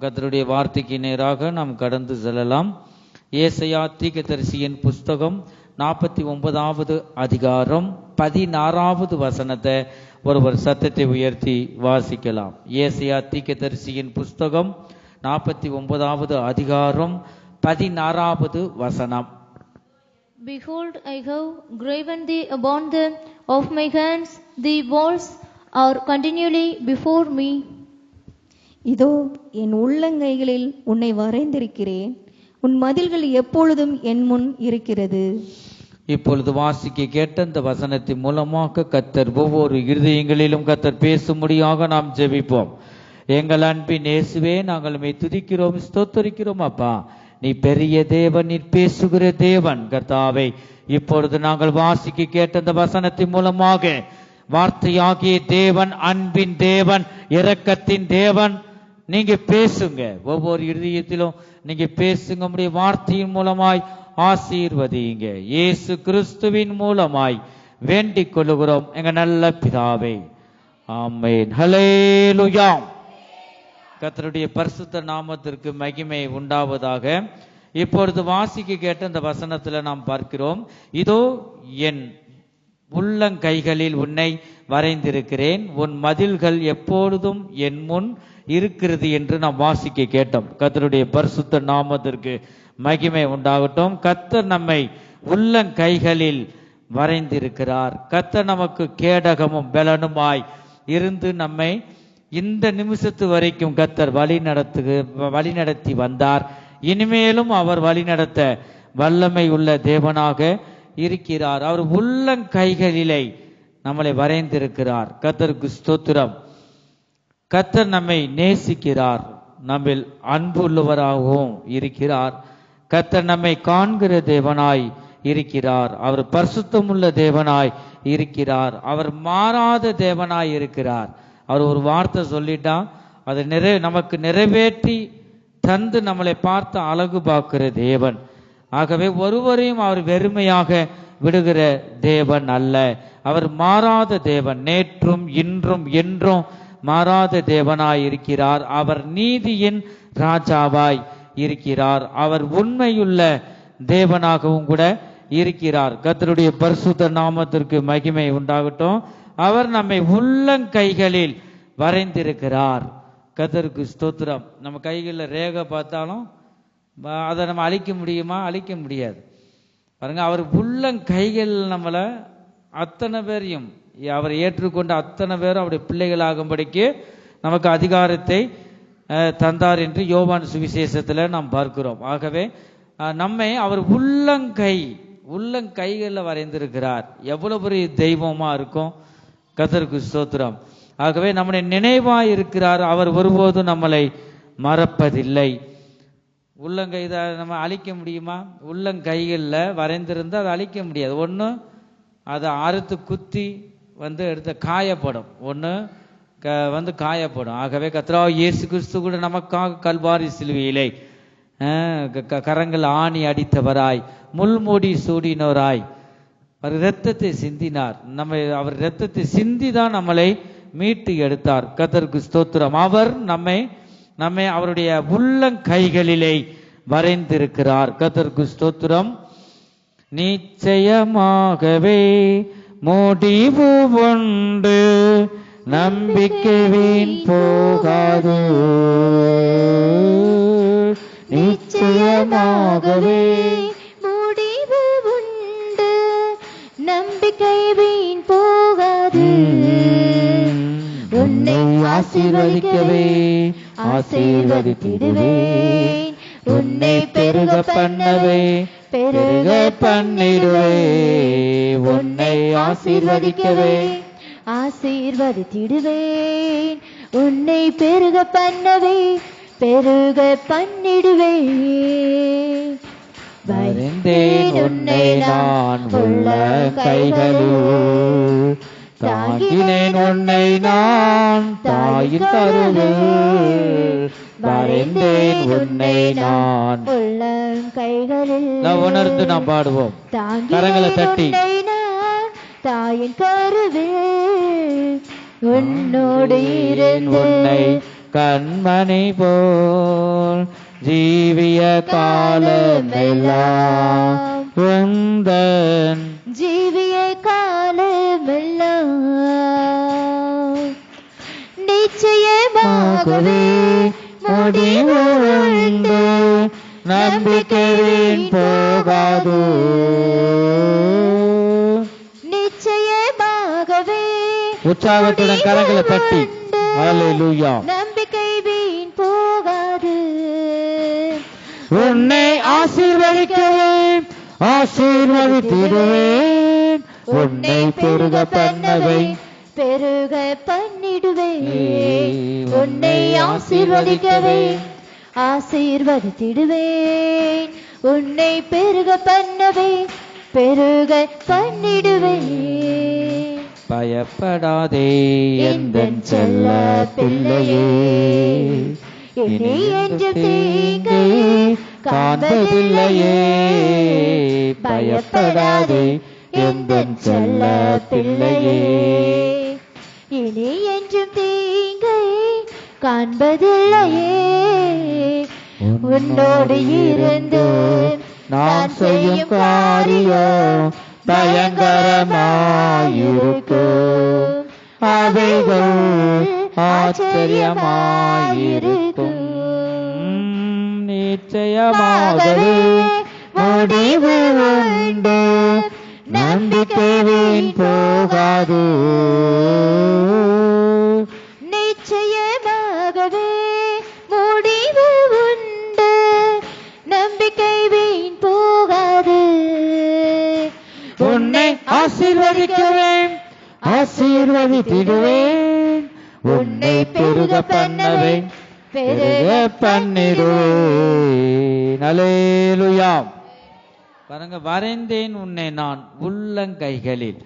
கர்த்தருடைய வார்த்தைக்கு நேராக நாம் கடந்து செல்லலாம். ஏசாயா தீர்க்கதரிசியின் புஸ்தகம் 49வது அதிகாரம் 16வது வசனத்தை ஒருவர் சத்தத்தை உயர்த்தி வாசிக்கலாம். ஏசாயா தீர்க்கதரிசியின் புஸ்தகம் 49வது அதிகாரம் 16வது வசனம். Behold, I have graven thee upon them of my hands, the walls are continually before me. இதோ என் உள்ளங்கைகளில் உன்னை வரைந்திருக்கிறேன், உன் மதில்கள் எப்பொழுதும் என் முன் இருக்கிறது. இப்பொழுது வாசிக்க கேட்ட இந்த வசனத்தின் மூலமாக கர்த்தர் ஒவ்வொரு இருதயங்களிலும் கர்த்தர் பேசும்படியாக நாம் ஜெபிப்போம். எங்கள் அன்பின் இயேசுவே, நாங்கள் உம்மை துதிக்கிறோம், ஸ்தோத்தரிக்கிறோம். அப்பா, நீ பெரிய தேவன், நீ பேசுகிற தேவன். கர்த்தாவே, இப்பொழுது நாங்கள் வாசிக்க கேட்ட இந்த வசனத்தின் மூலமாக வார்த்தையாகிய தேவன், அன்பின் தேவன், இரக்கத்தின் தேவன், நீங்க பேசுங்க. ஒவ்வொரு இருதயத்திலும் நீங்க பேசுங்க. உம்முடைய வார்த்தையின் மூலமாய் ஆசீர்வதிங்க. இயேசு கிறிஸ்துவின் மூலமாய் வேண்டிக் கொள்ளுகிறோம் எங்க நல்ல பிதாவே, ஆமென். ஹல்லேலூயா. கர்த்தருடைய பரிசுத்த நாமத்திற்கு மகிமை உண்டாவதாக. இப்பொழுது வாசிக்க கேட்ட இந்த வசனத்துல நாம் பார்க்கிறோம், இதோ என் உள்ளங்கைகளில் உன்னை வரைந்திருக்கிறேன், உன் மதில்கள் எப்பொழுதும் என் முன் இருக்கிறது என்று நாம் வாசிக்க கேட்டோம். கர்த்தருடைய பரிசுத்த நாமத்திற்கு மகிமை உண்டாகட்டும். கர்த்தர் நம்மை உள்ளங்கைகளில் வரைந்திருக்கிறார். கர்த்தர் நமக்கு கேடகமும் பலனுமாய் இருந்து நம்மை இந்த நிமிஷத்து வரைக்கும் கர்த்தர் வழிநடத்தி வந்தார். இனிமேலும் அவர் வழிநடத்த வல்லமை உள்ள தேவனாக இருக்கிறார். அவர் உள்ளங்கைகளிலே நம்மளை வரைந்திருக்கிறார். கர்த்தருக்கு ஸ்தோத்திரம். கர்த்தர் நம்மை நேசிக்கிறார், நம்மில் அன்பு உள்ளவராகவும் இருக்கிறார். கர்த்தர் நம்மை காண்கிற தேவனாய் இருக்கிறார். அவர் பரிசுத்தமுள்ள தேவனாய் இருக்கிறார். அவர் மாறாத தேவனாய் இருக்கிறார். அவர் ஒரு வார்த்தை சொல்லிட்டா அதை நமக்கு நிறைவேற்றி தந்து நம்மளை பார்த்து அழகு பார்க்கிற தேவன். ஆகவே ஒருவரையும் அவர் வெறுமையாக விடுகிற தேவன் அல்ல. அவர் மாறாத தேவன், நேற்றும் இன்றும் என்றும் மாறாத தேவனாய் இருக்கிறார். அவர் நீதியின் ராஜாவாய் இருக்கிறார். அவர் உண்மையுள்ள தேவனாகவும் கூட இருக்கிறார். கர்த்தருடைய பரிசுத்த நாமத்திற்கு மகிமை உண்டாகட்டும். அவர் நம்மை உள்ளங்கைகளில் வரைந்திருக்கிறார். கர்த்தருக்கு ஸ்தோத்திரம். நம்ம கைகளில் ரேகை பார்த்தாலும் அதை நம்ம அழிக்க முடியுமா? அழிக்க முடியாது. பாருங்க, அவர் உள்ளங்கைகள் நம்மளை அத்தனை பேரையும் அவர் ஏற்றுக்கொண்ட அத்தனை பேரும் அவருடைய பிள்ளைகளாகும்படிக்கு நமக்கு அதிகாரத்தை தந்தார் என்று யோவான் சுவிசேஷத்தில் நாம் பார்க்கிறோம். ஆகவே நம்மை அவர் உள்ளங்கைகளில் வரைந்திருக்கிறார். எவ்வளவு பெரிய தெய்வமா இருக்கும். கர்த்தருக்கு ஸ்தோத்திரம். ஆகவே நம்முடைய நினைவாய் இருக்கிறார். அவர் ஒருபோதும் நம்மளை மறப்பதில்லை. உள்ளங்கை இதை நம்ம அழிக்க முடியுமா? உள்ளங்கைகளில் வரைந்திருந்து அதை அழிக்க முடியாது. ஒன்று அதை அறுத்து குத்தி எடுத்து காயப்படும், ஒன்று காயப்படும். ஆகவே கர்த்தராகிய இயேசு கிறிஸ்து கூட நமக்காக கல்வாரி சிலுவையிலே கரங்கள் ஆணி அடித்தவராய், முள்மூடி சூடினவராய் அவர் இரத்தத்தை சிந்தினார். அவர் இரத்தத்தை சிந்தி தான் நம்மளை மீட்டு எடுத்தார். கர்த்தருக்கு ஸ்தோத்திரம். அவர் நம்மை அவருடைய உள்ளங்கைகளிலே வரைந்திருக்கிறார். கர்த்தருக்கு ஸ்தோத்திரம். நிச்சயமாகவே முடிவு உண்டு, நம்பிக்கை வீண் போகாது. நிச்சயமாகவே முடிவு உண்டு, நம்பிக்கை வீண் போகாது. உன்னை ஆசீர்வதிக்கவே ஆசீர்வதித்திடுவேன், உன்னை பெருக பண்ணவே பெருக பண்ணிடுவே. உன்னை ஆசீர்வதிக்கவே ஆசீர்வதித்திடுவேன், உன்னை பெருக பண்ணவே பெருக பண்ணிடுவேன். வரைந்தேன் உன்னை நான் உள்ள கைகளில், தாங்கினேன் உன்னை நான் தாயின் கருவில். வரைந்தேன் உன்னை நான் உள்ள கைகளில். உணர்ந்து நாம் பாடுவோம். கரங்களை தட்டி தாயின் கருவில் உன்னோடு இருந்து உன்னை கண்மணி போல் ஜீவிய காலமெல்லாம் உந்தன் ஜீவிய காலமெல்லாம் நிச்சயமாகவே முடிவு உண்டு, நம்பிக்கை வீண் போகாது. நிச்சயமாகவே உற்சாகத்துடன் கரங்களை தட்டி ஹல்லேலூயா. நம்பிக்கை வீண் போகாது. உன்னை ஆசீர்வதிக்கிறேன், ஆசீர்வதித்திடுவேன், உன்னை பெருக பண்ணவை பெருக பண்ணிடுவேன். உன்னை ஆசீர்வதிக்கவே ஆசீர்வதித்திடுவேன், உன்னை பெருக பண்ணவே பெருக பண்ணிடுவேன். பயப்படாதே எந்தன் செல்ல பிள்ளையே, இனி என்று தீங்கு காண்பதில்லையே. பயப்படாதே எந்தன் செல்ல பிள்ளையே, இனி என்றும் தீங்கை காண்பதில்லையே. உன்னோடு இருந்து நான் செய்யும் காரியம் பயங்கரமாயிருக்கும், அவைகள் ஆச்சரியமாயிருக்கும். நிச்சயமாகவே முடிவு உண்டு, நம்பிக்கை வீண் போகாது. நிச்சயமாகவே முடிவு உண்டு, நம்பிக்கை வீண் போகாது. உன்னை ஆசீர்வதிக்கிறேன், ஆசீர்வதித்திடுவேன், உன்னை பெருக பண்ணவை பெருக பண்ணிடுவேன். அல்லேலூயா. பாருங்க, வரைந்தேன் உன்னை நான் உள்ளங்கைகளில்.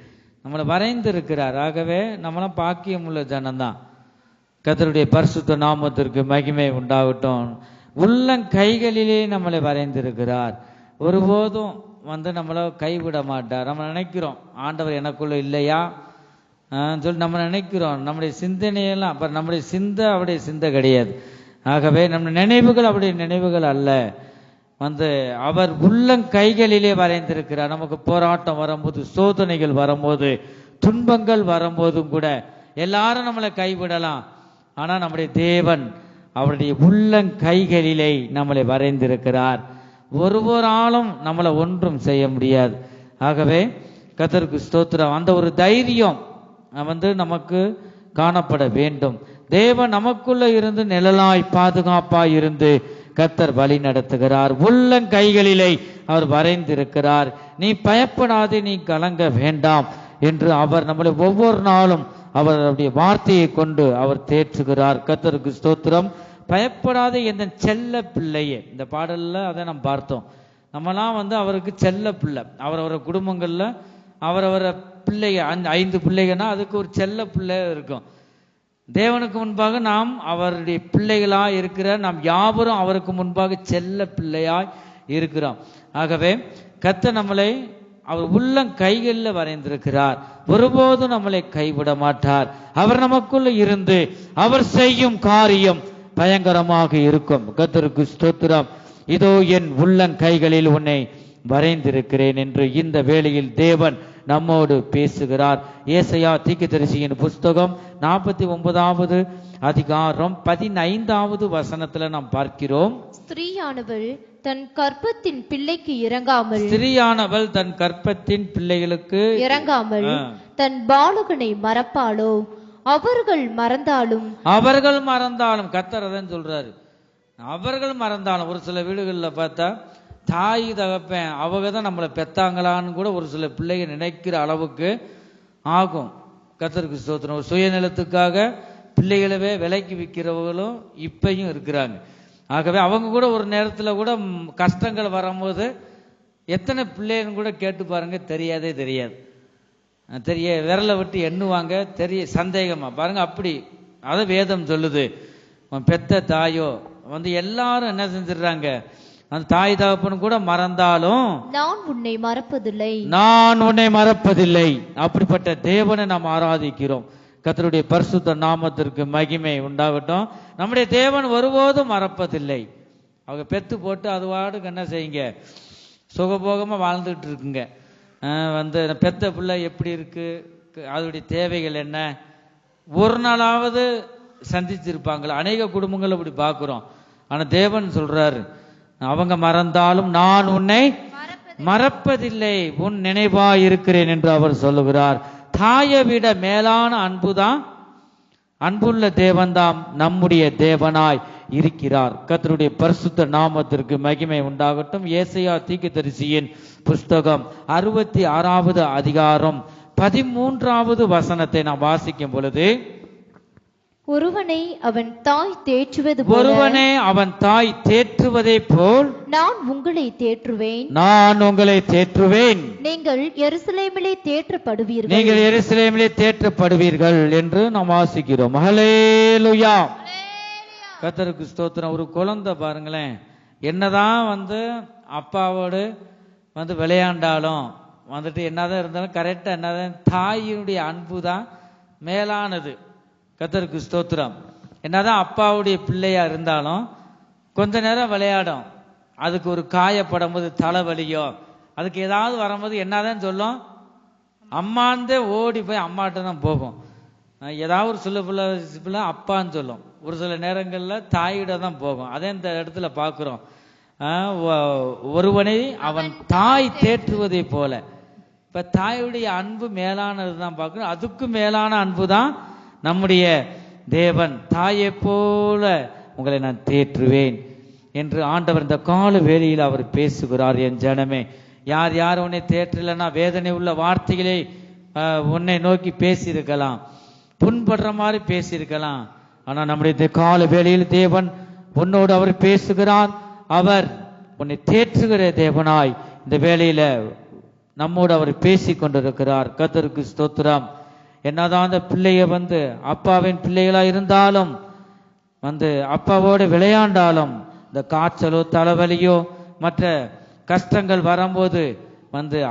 நம்மளை வரைந்திருக்கிறார். ஆகவே நம்மளாம் பாக்கியம் உள்ள ஜனம்தான். கர்த்தருடைய பரிசுத்த நாமத்திற்கு மகிமை உண்டாகட்டும். உள்ளங்கைகளிலே நம்மளை வரைந்திருக்கிறார். ஒருபோதும் நம்மளை கைவிட மாட்டார். நம்ம நினைக்கிறோம் ஆண்டவர் எனக்குள்ள இல்லையா சொல்லி நம்ம நினைக்கிறோம். நம்முடைய சிந்தனையெல்லாம் அப்புறம் நம்முடைய சிந்தை அவருடைய சிந்தை கிடையாது. ஆகவே நம்ம நினைவுகள் அவருடைய நினைவுகள் அல்ல. அவர் உள்ளங்கைகளிலே வரைந்திருக்கிறார். நமக்கு போராட்டம் வரும்போது, சோதனைகள் வரும்போது, துன்பங்கள் வரும்போதும் கூட எல்லாரும் நம்மளை கைவிடலாம். ஆனா நம்முடைய தேவன் அவருடைய உள்ளங்கைகளிலே நம்மளை வரைந்திருக்கிறார். ஒருவராலும் நம்மளை ஒன்றும் செய்ய முடியாது. ஆகவே கர்த்தருக்கு ஸ்தோத்திரம். அந்த ஒரு தைரியம் நமக்கு காணப்பட வேண்டும். தேவன் நமக்குள்ள இருந்து நிழலாய் பாதுகாப்பாய் இருந்து கர்த்தர் வழி நடத்துகிறார். உள்ளங்கைகளிலே அவர் வரைந்திருக்கிறார். நீ பயப்படாதே, நீ கலங்க வேண்டாம் என்று அவர் நம்மளை ஒவ்வொரு நாளும் அவருடைய வார்த்தையை கொண்டு அவர் தேற்றுகிறார். கர்த்தருக்கு ஸ்தோத்திரம். பயப்படாதே எந்த செல்ல பிள்ளையே. இந்த பாடல்ல அதை நம்ம பார்த்தோம். நம்மலாம் அவருக்கு செல்ல பிள்ளை. அவரவர குடும்பங்கள்ல அவரவர பிள்ளைங்க 5 பிள்ளைகள்னா அதுக்கு ஒரு செல்ல பிள்ளை இருக்கும். தேவனுக்கு முன்பாக நாம் அவருடைய பிள்ளைகளாய் இருக்கிற நாம் யாவரும் அவருக்கு முன்பாக செல்ல பிள்ளையாய் இருக்கிறோம். ஆகவே கர்த்தர் நம்மளை அவர் உள்ளங்கைகளில் வரைந்திருக்கிறார். ஒருபோதும் நம்மளை கைவிட மாட்டார். அவர் நமக்குள்ள இருந்து அவர் செய்யும் காரியம் பயங்கரமாக இருக்கும். கர்த்தருக்கு ஸ்தோத்திரம். இதோ என் உள்ளங்கைகளில் உன்னை வரைந்திருக்கிறேன் என்று இந்த வேளையில் தேவன் நம்மோடு பேசுகிறார். ஏசாயா தீர்க்கதரிசியின் புஸ்தகம் 49வது அதிகாரம் 15வது வசனத்துல நாம் பார்க்கிறோம். ஸ்திரீயானவள் தன் கர்ப்பத்தின் பிள்ளைக்கு இறங்காமல், ஸ்திரீயானவள் தன் கர்ப்பத்தின் பிள்ளைகளுக்கு இறங்காமல் தன் பாலகனை மறப்பாளோ? அவர்கள் மறந்தாலும் கர்த்தர் அதான் சொல்றாரு. அவர்கள் மறந்தாலும். ஒரு சில வீடுகளில் பார்த்தா தாய் தகப்பேன் அவங்க தான் நம்மளை பெத்தாங்களான்னு கூட ஒரு சில பிள்ளைங்க நினைக்கிற அளவுக்கு ஆகும். கர்த்தருக்கு ஸ்தோத்திரம். சுயநலத்துக்காக பிள்ளைகளவே விலைக்கு விற்கிறவங்களும் இப்பையும் இருக்கிறாங்க. ஆகவே அவங்க கூட ஒரு நேரத்தில் கூட கஷ்டங்கள் வரும்போது எத்தனை பிள்ளைன்னு கூட கேட்டு பாருங்க, தெரியாது விரலை விட்டு எண்ணுவாங்க. சந்தேகமா பாருங்க. அப்படி அதை வேதம் சொல்லுது. பெத்த தாயோ எல்லாரும் என்ன செஞ்சிடறாங்க, அந்த தாய் தகப்பன் கூட மறந்தாலும் நான் உன்னை மறப்பதில்லை. அப்படிப்பட்ட தேவனை நாம் ஆராதிக்கிறோம். கர்த்தருடைய பரிசுத்த நாமத்திற்கு மகிமை உண்டாகட்டும். நம்முடைய தேவன் ஒருபோதும் மறப்பதில்லை. அவங்க பெத்து போட்டு அதுவாடுக்கு என்ன செய்யுங்க, சுகபோகமா வாழ்ந்துட்டு இருக்குங்க. பெத்த பிள்ளை எப்படி இருக்கு, அதோடைய தேவைகள் என்ன, ஒரு நாளாவது சந்திச்சிருப்பாங்களா? அநேக குடும்பங்கள் அப்படி பார்க்கிறோம். ஆனா தேவன் சொல்றாரு, அவங்க மறந்தாலும் நான் உன்னை மறப்பதில்லை, உன் நினைவா இருக்கிறேன் என்று அவர் சொல்லுகிறார். தாயை விட மேலான அன்புதான், அன்புள்ள தேவன்தாம் நம்முடைய தேவனாய் இருக்கிறார். கர்த்தருடைய பரிசுத்த நாமத்திற்கு மகிமை உண்டாகட்டும். ஏசாயா தீர்க்கதரிசியின் புஸ்தகம் 66வது அதிகாரம் 13வது வசனத்தை நாம் வாசிக்கும் பொழுது, ஒருவனை அவன் தாய் தேற்றுவது போல, ஒருவனை அவன் தாய் தேற்றுவதை போல் நான் உங்களை தேற்றுவேன், நான் உங்களை தேற்றுவேன், நீங்கள் எருசலேமிலே தேற்றப்படுவீர்கள், நீங்கள் எருசலேமிலே தேற்றப்படுவீர்கள் என்று நாம் வாசிக்கிறோம். ஹல்லேலூயா. கர்த்தருக்கு ஸ்தோத்திரம். ஒரு குழந்தை பாருங்களேன், என்னதான் அப்பாவோடு விளையாண்டாலும் என்னதான் இருந்தாலும் கரெக்டா என்னதான் தாயினுடைய அன்பு தான் மேலானது. கர்த்தருக்கு ஸ்தோத்திரம். என்னதான் அப்பாவுடைய பிள்ளையா இருந்தாலும் கொஞ்ச நேரம் விளையாடும், அதுக்கு ஒரு காயப்படும் போது தலைவலியோ அதுக்கு ஏதாவது வரும்போது என்னதான் சொல்லும், அம்மாந்தே ஓடி போய் அம்மாட்ட தான் போகும். ஏதாவது ஒரு சில பிள்ளை அப்பான்னு சொல்லும், ஒரு சில நேரங்களில் தாயிட தான் போகும். அதே இந்த இடத்துல பார்க்குறோம், ஒருவனை அவன் தாய் தேற்றுவதை போல. இப்ப தாயுடைய அன்பு மேலானது தான் பார்க்கிறோம். அதுக்கு மேலான அன்பு தான் நம்முடைய தேவன். தாயை போல உங்களை நான் தேற்றுவேன் என்று ஆண்டவர் இந்த கால வேளையில் அவர் பேசுகிறார். என் ஜனமே, யார் யார் உன்னை தேற்றலன்னா வேதனை உள்ள வார்த்தைகளை உன்னை நோக்கி பேசியிருக்கலாம், புண்படுற மாதிரி பேசியிருக்கலாம். ஆனா நம்முடைய கால வேளையில் தேவன் உன்னோடு அவர் பேசுகிறார். அவர் உன்னை தேற்றுகிற தேவனாய் இந்த வேளையில நம்மோடு அவர் பேசி கொண்டிருக்கிறார். கர்த்தருக்கு ஸ்தோத்திரம். என்னதான் அந்த பிள்ளைய அப்பாவின் பிள்ளைகளா இருந்தாலும் அப்பாவோடு விளையாண்டாலும் இந்த காய்ச்சலோ தலைவலியோ மற்ற கஷ்டங்கள் வரும்போது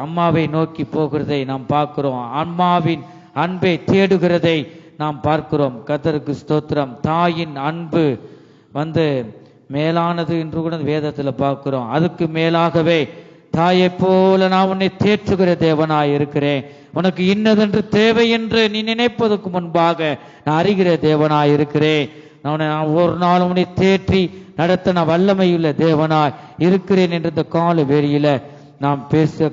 அம்மாவை நோக்கி போகிறதை நாம் பார்க்கிறோம். அம்மாவின் அன்பை தேடுகிறதை நாம் பார்க்கிறோம். கர்த்தருக்கு ஸ்தோத்திரம். தாயின் அன்பு மேலானது என்று கூட வேதத்துல பார்க்கிறோம். அதுக்கு மேலாகவே தாயை போல நான் உன்னை தேற்றுகிற தேவனாய் இருக்கிறேன். உனக்கு இன்னதென்று தேவை என்று நீ நினைப்பதற்கு முன்பாக நான் அறிகிற தேவனாய் இருக்கிறேன். நான் ஒரு நாள் உன்னை தேற்றி நடத்தின வல்லமையுள்ள தேவனாய் இருக்கிறேன் என்று இந்த கால வேளையில நாம்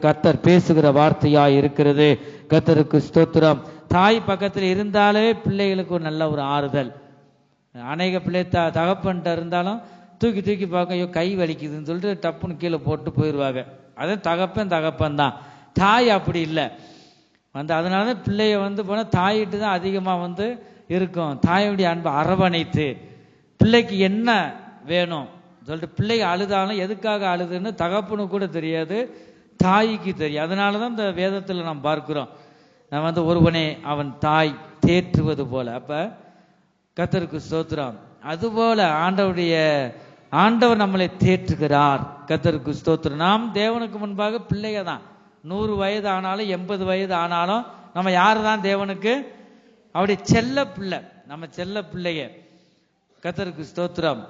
கர்த்தர் பேசுகிற வார்த்தையாய் இருக்கிறது. கர்த்தருக்கு ஸ்தோத்திரம். தாய் பக்கத்தில் இருந்தாலே பிள்ளைகளுக்கு ஒரு நல்ல ஒரு ஆறுதல். அநேக பிள்ளை தகப்பன்ட்ட இருந்தாலும் தூக்கி தூக்கி பார்க்க, ஐயோ கை வலிக்குதுன்னு சொல்லிட்டு டப்புன்னு கீழே போட்டு போயிடுவாங்க. அதே தகப்பன் தான். தாய் அப்படி இல்லை. அதனாலதான் பிள்ளைய போனால் தாயிட்டு தான் அதிகமாக இருக்கும். தாயுடைய அன்பு அரவணைத்து பிள்ளைக்கு என்ன வேணும் சொல்லிட்டு பிள்ளை அழுதாலும் எதுக்காக அழுதுன்னு தகப்பனுக்கு கூட தெரியாது, தாய்க்கு தெரியும். அதனால தான் இந்த வேதத்தில் நாம் பார்க்கிறோம், ஒருவனே அவன் தாய் தேற்றுவது போல. அப்ப கர்த்தருக்கு ஸ்தோத்திரம். அதுபோல ஆண்டவர் நம்மளை தேற்றுகிறார். கர்த்தருக்கு ஸ்தோத்திரம். நாம் தேவனுக்கு முன்பாக பிள்ளைக தான். 100 வயது ஆனாலும் 80 வயது ஆனாலும் நம்ம யாரு தான் தேவனுக்கு? அவருடைய செல்ல பிள்ளை, நம்ம செல்ல பிள்ளைய. கர்த்தருக்கு ஸ்தோத்திரம்.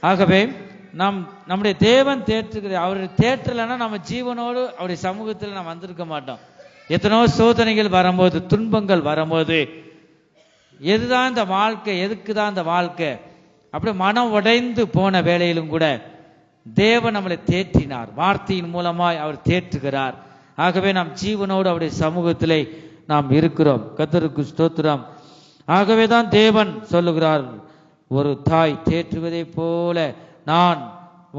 ஆகவே நம்முடைய தேவன் தேற்றுகிற, அவருடைய தேற்றலைன்னா நம்ம ஜீவனோடு அவருடைய சமூகத்தில் நாம் வந்திருக்க மாட்டோம். எத்தனோ சோதனைகள் வரும்போது, துன்பங்கள் வரும்போது, எதுதான் இந்த வாழ்க்கை, எதுக்கு தான் இந்த வாழ்க்கை அப்படி மனம் உடைந்து போன வேளையிலும் கூட தேவன் நம்மளை தேற்றினார். வார்த்தையின் மூலமாய் அவர் தேற்றுகிறார். ஆகவே நாம் ஜீவனோடு அவருடைய சமூகத்திலே நாம் இருக்கிறோம். கர்த்தருக்கு ஸ்தோத்திரம். ஆகவே தான் தேவன் சொல்லுகிறார், ஒரு தாய் தேற்றுவதை போல நான்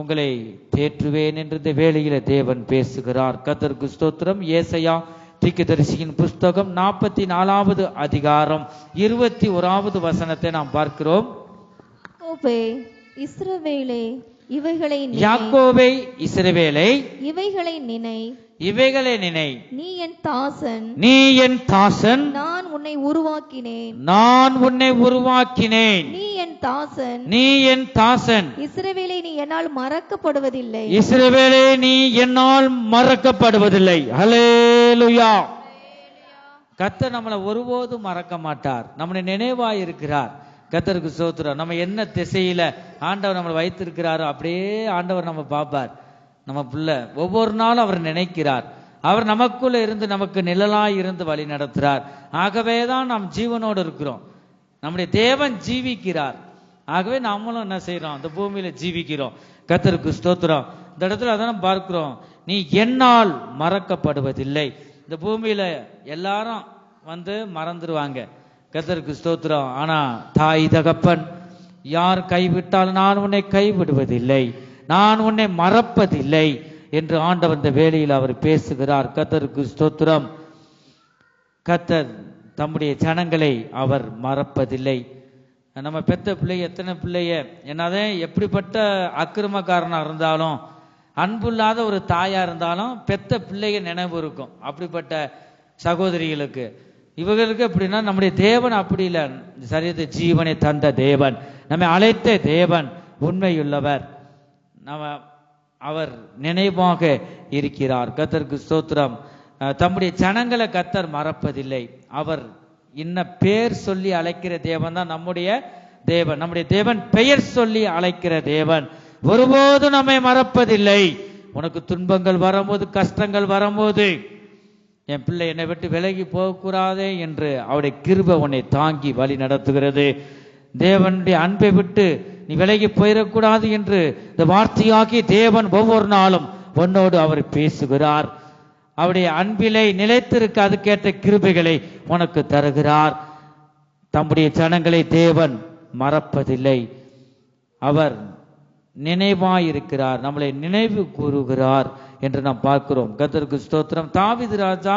உங்களை தேற்றுவேன் என்று இந்த வேளையில தேவன் பேசுகிறார். கர்த்தருக்கு ஸ்தோத்திரம். ஏசாயா தீர்க்கதரிசியின் புஸ்தகம் 44வது அதிகாரம் 21வது வசனத்தை நாம் பார்க்கிறோம். இஸ்ரவேலே இவைகளை நினை, யாக்கோபே இஸ்ரவேலே இவைகளை நினை, இவைகளை நினை, நீ என் தாசன், நீ என் தாசன், நான் உன்னை உருவாக்கினேன், நான் உன்னை உருவாக்கினேன், நீ என் தாசன், நீ என் தாசன், இஸ்ரவேலே நீ என்னால் மறக்கப்படுவதில்லை, இஸ்ரவேலே நீ என்னால் மறக்கப்படுவதில்லை. ஹல்லேலூயா. கர்த்தர் நம்மளை ஒருபோதும் மறக்க மாட்டார். நம்முடைய நினைவாய் இருக்கிறார். கர்த்தருக்கு ஸ்தோத்திரம். நம்ம என்ன திசையில ஆண்டவர் நம்மளை வைத்திருக்கிறாரோ அப்படியே ஆண்டவர் நம்ம பார்ப்பார். நம்ம பிள்ளை ஒவ்வொரு நாளும் அவர் நினைக்கிறார். அவர் நமக்குள்ள இருந்து நமக்கு நிழலாய் இருந்து வழி நடத்துறார். ஆகவேதான் நாம் ஜீவனோடு இருக்கிறோம். நம்முடைய தேவன் ஜீவிக்கிறார். ஆகவே நாமளும் என்ன செய்யறோம்? இந்த பூமியில ஜீவிக்கிறோம். கர்த்தருக்கு ஸ்தோத்திரம். இந்த இடத்துல அதான் பார்க்கிறோம், நீ என்னால் மறக்கப்படுவதில்லை. இந்த பூமியில எல்லாரும் மறந்துடுவாங்க. கர்த்தருக்கு ஸ்தோத்திரம். ஆனா தாய் தகப்பன் யார் கைவிட்டால் நான் உன்னை கைவிடுவதில்லை, நான் உன்னை மறப்பதில்லை என்று ஆண்டவர் இந்த வேளையில் அவர் பேசுகிறார். கர்த்தருக்கு ஸ்தோத்திரம். கர்த்தர் தம்முடைய ஜனங்களை அவர் மறப்பதில்லை. நம்ம பெத்த பிள்ளைய எத்தனை பிள்ளைய என்னதான் எப்படிப்பட்ட அக்கிரமக்காரனா இருந்தாலும், அன்புள்ளாத ஒரு தாயா இருந்தாலும் பெத்த பிள்ளைய நினைவு இருக்கும். அப்படிப்பட்ட சகோதரிகளுக்கு இவர்களுக்கு எப்படின்னா, நம்முடைய தேவன் அப்படி இல்லை. சரீரத்தை ஜீவனை தந்த தேவன், நம்மை அழைத்த தேவன் உண்மையுள்ளவர். அவர் நினைவாக இருக்கிறார். கர்த்தருக்கு ஸ்தோத்திரம். தம்முடைய ஜனங்களை கர்த்தர் மறப்பதில்லை. அவர் இன்ன பேர் சொல்லி அழைக்கிற தேவன் தான் நம்முடைய தேவன். நம்முடைய தேவன் பெயர் சொல்லி அழைக்கிற தேவன். ஒருபோதும் நம்மை மறப்பதில்லை. உனக்கு துன்பங்கள் வரும்போது, கஷ்டங்கள் வரும்போது, என் பிள்ளை என்னை விட்டு விலகி போகக்கூடாதே என்று அவருடைய கிருபை உன்னை தாங்கி வழி நடத்துகிறது. தேவனுடைய அன்பை விட்டு நீ விலகி போயிடக்கூடாது என்று இந்த வார்த்தையாகி தேவன் ஒவ்வொரு நாளும் உன்னோடு அவர் பேசுகிறார். அவருடைய அன்பிலை நிலைத்திருக்க அதுக்கேற்ற கிருபைகளை உனக்கு தருகிறார். தம்முடைய ஜனங்களை தேவன் மறப்பதில்லை. அவர் நினைவாயிருக்கிறார், நம்மளை நினைவு கூறுகிறார் என்று நாம் பார்க்கிறோம். கர்த்தருக்கு ஸ்தோத்திரம். தாவீது ராஜா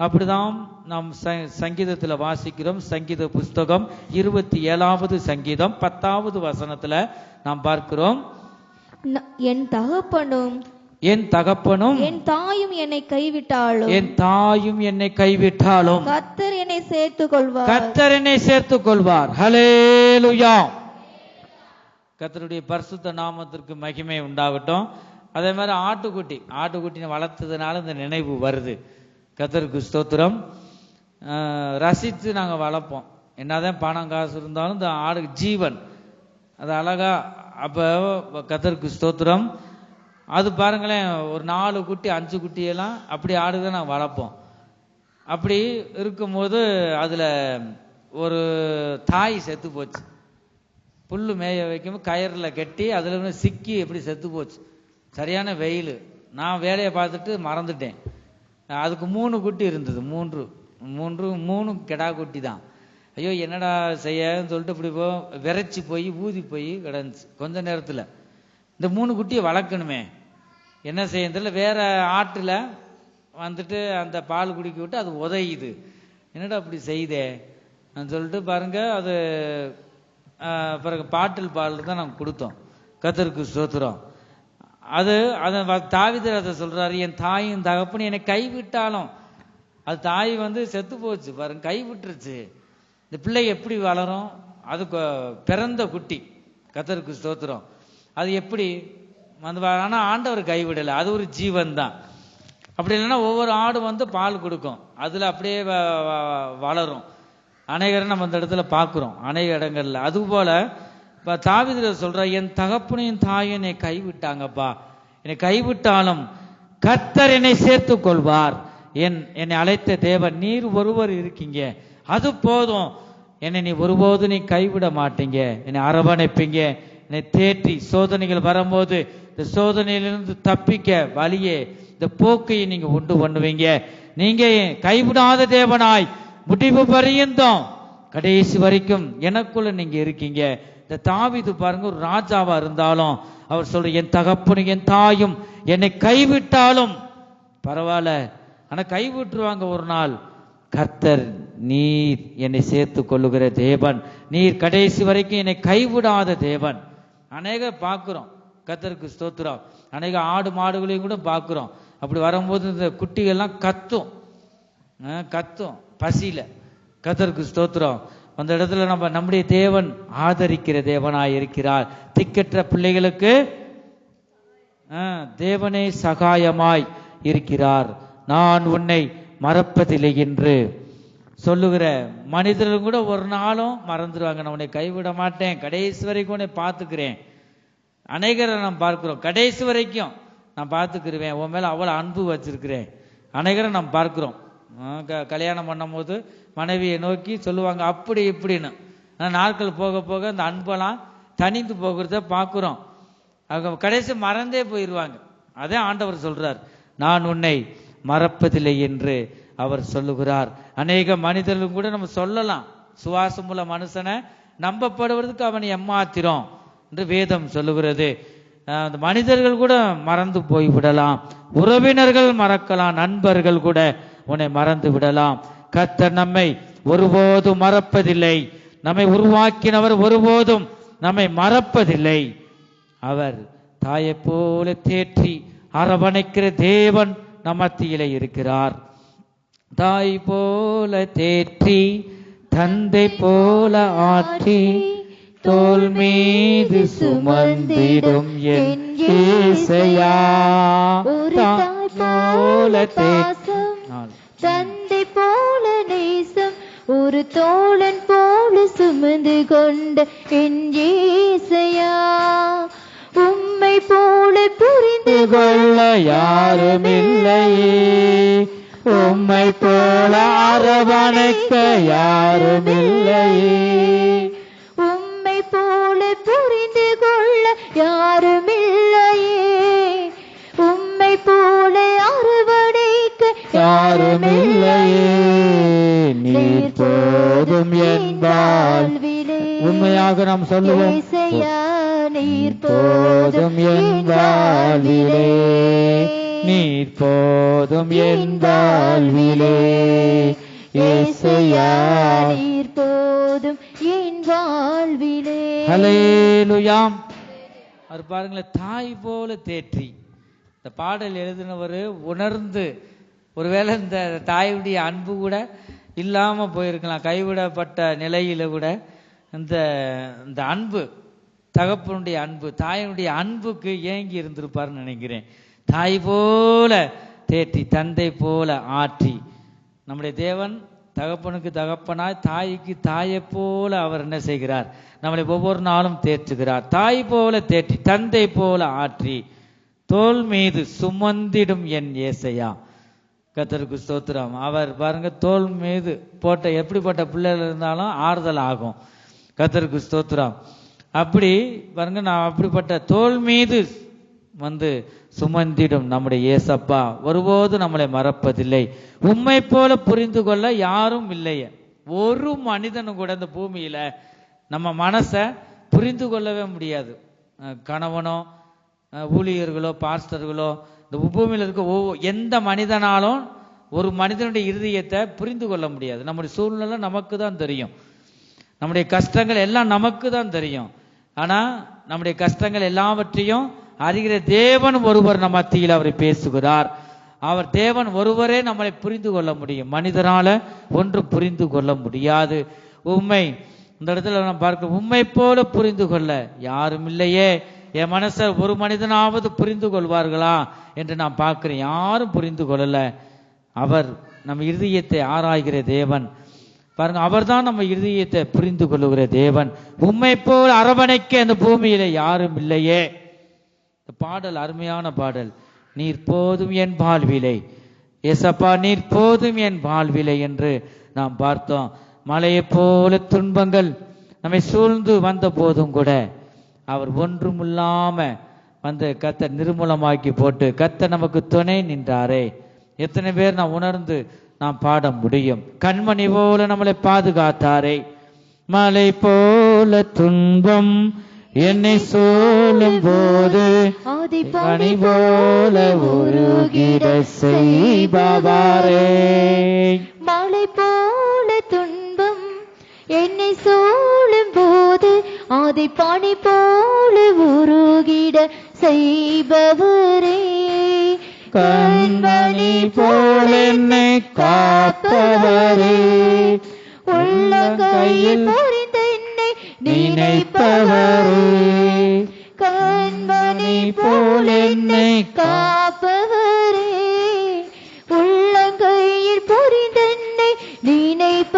அப்படிதான் நாம் சங்கீதத்தில் வாசிக்கிறோம். சங்கீத புஸ்தகம் 27வது சங்கீதம் 10வது வசனத்துல நாம் பார்க்கிறோம், என் தகப்பனும் என் தகப்பனும் என் தாயும் என்னை கைவிட்டாலும், என் தாயும் என்னை கைவிட்டாலும் கர்த்தர் என்னை சேர்த்துக் கொள்வார், கர்த்தர் என்னை சேர்த்துக் கொள்வார். ஹல்லேலூயா. கர்த்தருடைய பரிசுத்த நாமத்திற்கு மகிமை உண்டாகட்டும். அதே மாதிரி ஆட்டுக்குட்டி வளர்த்ததுனால இந்த நினைவு வருது. கர்த்தருக்கு ஸ்தோத்திரம். ரசித்து நாங்கள் வளர்ப்போம். என்னதான் பணம் காசு இருந்தாலும் இந்த ஆடு ஜீவன், அது அழகா. அப்போ கர்த்தருக்கு ஸ்தோத்திரம். அது பாருங்களேன், ஒரு 4 குட்டி 5 குட்டியெல்லாம் அப்படி ஆடுதான் நாங்கள் வளர்ப்போம். அப்படி இருக்கும்போது அதில் ஒரு தாய் செத்து போச்சு. புல்லு மேய வைக்கும் கயிறில் கட்டி அதில் சிக்கி எப்படி செத்து போச்சு. சரியான வெயில். நான் வேலையை பார்த்துட்டு மறந்துட்டேன். அதுக்கு 3 குட்டி இருந்தது. மூணு கெடா குட்டி தான். ஐயோ என்னடா செய்யன்னு சொல்லிட்டு இப்படி விரைச்சி போய் ஊதி போய் கிடந்துச்சு. கொஞ்ச நேரத்தில் இந்த 3 குட்டியை வளர்க்கணுமே, என்ன செய்யறதில்ல. வேற ஆட்டில் அந்த பால் குடிக்க விட்டு அது உதையுது. என்னடா அப்படி செய்தே சொல்லிட்டு பாருங்க, அது பிறகு பாட்டில் பால் தான் நாங்கள் கொடுத்தோம். கர்த்தருக்கு ஸ்தோத்திரம். அது தாவீது ராஜா சொல்றாரு, என் தாயும் தகப்பனும் என்னை கைவிட்டாலும், அது தாய் செத்து போச்சு பாருங்க, கைவிட்டுருச்சு. இந்த பிள்ளை எப்படி வளரும்? அது பிறந்த குட்டி. கர்த்தருக்கு ஸ்தோத்திரம். அது எப்படி ஆனா ஆண்டவர் கைவிடலை. அது ஒரு ஜீவன் தான். அப்படி இல்லைன்னா ஒவ்வொரு ஆடு பால் கொடுக்கும், அதுல அப்படியே வளரும். அநேகரை நம்ம இந்த இடத்துல பார்க்கிறோம், அநேக இடங்கள்ல. அதுபோல தாவீது சொல்ற, என் தகப்பனையும் தாயும் என்னை கைவிட்டாங்கப்பா, என்னை கைவிட்டாலும் கர்த்தர் என்னை சேர்த்துக் கொள்வார். என்னை அழைத்த தேவன் நீர் ஒருவர் இருக்கீங்க, அது போதும். என்னை நீ ஒருபோது நீ கைவிட மாட்டீங்க, என்னை அரவணைப்பீங்க, என்னை தேற்றி சோதனைகள் வரும்போது இந்த சோதனையிலிருந்து தப்பிக்க வழியே இந்த போக்கையை நீங்க உண்டு பண்ணுவீங்க. நீங்க கைவிடாத தேவனாய் முடிவு பரியந்தம் கடைசி வரைக்கும் எனக்குள்ள நீங்க இருக்கீங்க. இந்த தாவீது பாருங்க, ஒரு ராஜாவா இருந்தாலும் அவர் சொல்ற, என் தகப்பனும் என் தாயும் என்னை கைவிட்டாலும் பரவாயில்ல, ஆனா கைவிட்டுருவாங்க ஒரு நாள். கர்த்தர் நீர் என்னை சேர்த்து கொள்ளுகிற தேவன், நீர் கடைசி வரைக்கும் என்னை கைவிடாத தேவன். அநேக பார்க்கிறோம். கர்த்தருக்கு ஸ்தோத்திரம். அநேக ஆடு மாடுகளையும் கூட பார்க்கிறோம். அப்படி வரும்போது இந்த குட்டிகள்லாம் கத்தும் பசியில. கர்த்தருக்கு ஸ்தோத்திரம். அந்த இடத்துல நம்முடைய தேவன் ஆதரிக்கிற தேவனாய் இருக்கிறார். திக்கற்ற பிள்ளைகளுக்கு தேவனே சகாயமாய் இருக்கிறார். நான் உன்னை மறப்பதில்லை என்று சொல்லுகிற மனிதர்கள் கூட ஒரு நாளும் மறந்துடுவாங்க. நான் உன்னை கைவிட மாட்டேன், கடைசி வரைக்கும் உன்னை பார்த்துக்கிறேன். அநேகரை நாம் பார்க்கிறோம், கடைசி வரைக்கும் நான் பார்த்துக்கிருவேன், உன் மேல அவ்வளோ அன்பு வச்சிருக்கிறேன். அநேகரை நாம் பார்க்கிறோம். கல்யாணம் பண்ணும் போது மனைவியை நோக்கி சொல்லுவாங்க அப்படி இப்படின்னு. நாட்கள் போக போக அந்த அன்பெல்லாம் தனிந்து போகிறத பார்க்கிறோம். அவங்க கடைசி மறந்தே போயிடுவாங்க. அதே ஆண்டவர் சொல்றார், நான் உன்னை மறப்பதில்லை என்று அவர் சொல்லுகிறார். அநேக மனிதர்களும் கூட நம்ம சொல்லலாம், சுவாசமுள்ள மனுஷனை நம்பப்படுவதற்கு அவன் எம்மாத்திரம் என்று வேதம் சொல்லுகிறது. அந்த மனிதர்கள் கூட மறந்து போய்விடலாம், உறவினர்கள் மறக்கலாம், நண்பர்கள் கூட உன்னை மறந்து விடலாம். கர்த்தர் நம்மை ஒருபோதும் மறப்பதில்லை. நம்மை உருவாக்கினவர் ஒருபோதும் நம்மை மறப்பதில்லை. அவர் தாயை போல தேற்றி அரவணைக்கிற தேவன் நம் மத்தியிலே இருக்கிறார். தாய் போல தேற்றி தந்தை போல ஆற்றி தோள் மீது சுமந்திடும் என் இயேசையா. தாய் போல தந்தை போல நேசம் ஒரு தோழன் போல சுமந்து கொண்ட என் இயேசையா. உம்மை போல புரிந்து கொள்ள யாரும் இல்லையே, உம்மை போல அரவணைக்க யாரும் இல்லையே. உம்மை போல புரிந்து கொள்ள யாரும் இல்லையே, உம்மை போல அரவணைக்க யாரும் இல்லையே. நீர் போதும் என் வாழ்விலே. உண்மையாக நாம் சொல்லுவோம், நீர் போதும் என் வாழ்விலே, நீர் போதும் என் வாழ்விலே. இயேசுயா நீர் போதும் என் வாழ்விலே. ஹல்லேலூயா. அவர் பாருங்களேன், தாய் போல தேற்றி. இந்த பாடல் எழுதினவர் உணர்ந்து, ஒருவேளை இந்த தாயுடைய அன்பு கூட இல்லாம போயிருக்கலாம், கைவிடப்பட்ட நிலையில கூட இந்த அன்பு, தகப்பனுடைய அன்பு, தாயினுடைய அன்புக்கு ஏங்கி இருந்திருப்பார்னு நினைக்கிறேன். தாய் போல தேற்றி தந்தை போல ஆற்றி. நம்முடைய தேவன் தகப்பனுக்கு தகப்பனாய், தாய்க்கு தாயை போல அவர் என்ன செய்கிறார், நம்மளை ஒவ்வொரு நாளும் தேற்றுகிறார். தாய் போல தேற்றி தந்தை போல ஆற்றி தோள் மீது சுமந்திடும் என் இயேசையா. கர்த்தருக்கு ஸ்தோத்திரம். அவர் பாருங்க, தோள் மீது போட்ட எப்படிப்பட்ட பிள்ளைகள் இருந்தாலும் ஆறுதல் ஆகும். கர்த்தருக்கு ஸ்தோத்திரம். அப்படி பாருங்க, நான் அப்படிப்பட்ட தோள் மீது வந்து சுமந்திடும் நம்முடைய இயேசப்பா ஒருபோது நம்மளை மறப்பதில்லை. உம்மை போல புரிந்து கொள்ள யாரும் இல்லையே. ஒரு மனிதனும் கூட இந்த பூமியில நம்ம மனசை புரிந்து கொள்ளவே முடியாது. கணவனோ ஊழியர்களோ பாஸ்டர்களோ இந்த பூமியில் இருக்க எந்த மனிதனாலும் ஒரு மனிதனுடைய இருதயத்தை புரிந்து கொள்ள முடியாது. நம்முடைய சூழ்நிலை நமக்கு தான் தெரியும், நம்முடைய கஷ்டங்கள் எல்லாம் நமக்கு தான் தெரியும். ஆனா நம்முடைய கஷ்டங்கள் எல்லாவற்றையும் அறிகிற தேவன் ஒருவர் நம் மத்தியில் அவரை பேசுகிறார். அவர் தேவன் ஒருவரே நம்மளை புரிந்து கொள்ள முடியும், மனிதனால ஒன்று புரிந்து கொள்ள முடியாது. உண்மை இந்த இடத்துல நாம் பார்க்க, உண்மை போல புரிந்து கொள்ள யாரும் இல்லையே. என் மனசை ஒரு மனிதனாவது புரிந்து கொள்வார்களா என்று நான் பார்க்கிறேன், யாரும் புரிந்து கொள்ளல. அவர் நம்ம இருதயத்தை ஆராய்கிற தேவன் பாருங்க, அவர் தான் நம்ம இருதயத்தை புரிந்து கொள்ளுகிற தேவன். உம்மை போல் அரவணைக்க அந்த பூமியில யாரும் இல்லையே. இந்த பாடல் அருமையான பாடல். நீர் போதும் என் வாழ்விலை, ஏசப்பா நீர் போதும் என் வாழ்விலை என்று நாம் பார்த்தோம். மலையை போல துன்பங்கள் நம்மை சூழ்ந்து வந்த போதும் கூட அவர் ஒன்றுமில்லாம வந்து கர்த்தர் நிர்மூலமாக்கி போட்டு கர்த்தர் நமக்கு துணை நின்றாரே. எத்தனை பேர் நாம் உணர்ந்து நாம் பாட முடியும். கண்மணி போல நம்மளை பாதுகாத்தாரே. மலை போல துன்பம் என்னை சூழும் போது பனி போல உருகிட செய்பவரே. மலை போல துன்பம் என்னை சூழும் போது அதை பனி போல உருகிட செய்பவரே. கண்மணி போல என்னை காப்பவரே. உள்ள கையில் பொறிந்த என்னை நினைப்பவரே. கண்மணி போல என்னை காப்பவரே. உள்ள கையில் பொறிந்த என்னை நினைப்பவரே.